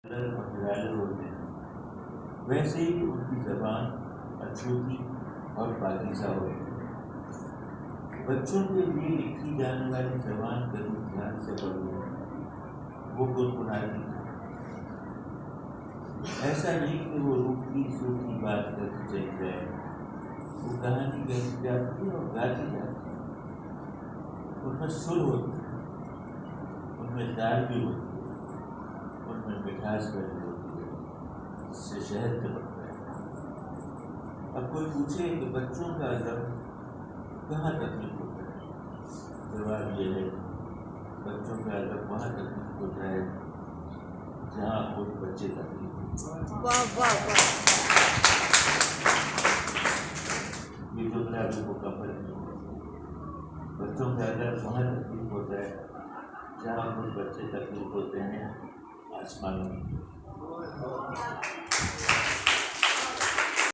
ہوتے ہیں، ویسے ہی ان کی زبان اچھوتی اور پاکیزہ ہوتی ہے۔ بچوں کے لیے لکھی جانے والی زبان کبھی دھیان سے پڑھو، وہ گنگناتی ہے۔ ایسا نہیں کہ وہ روکھی سوکھی بات کرتی چلی جائے، وہ کہانی کہتی جاتی ہے اور گاتی جاتی ہے۔ ان میں سر ہوتی ہے، ان میں دال بھی ہوتی ہے، ان میں مٹھاس بھری ہوتی ہے، جس سے شہد چمکتا ہے۔ اب کوئی پوچھے کہ بچوں کا ادب کہاں تکلیف ہوتا ہے؟ جواب یہ ہے، بچوں کا ادب وہاں تکلیف ہوتا ہے جہاں خود بچے تکلیف ہوتے ہیں۔ واہ واہ واہ! یہ جملہ بھی مکمل نہیں ہے۔ بچوں کا ادب وہاں تکلیف ہوتا ہے جہاں خود بچے تکلیف ہوتے ہیں، آسمانوں میں۔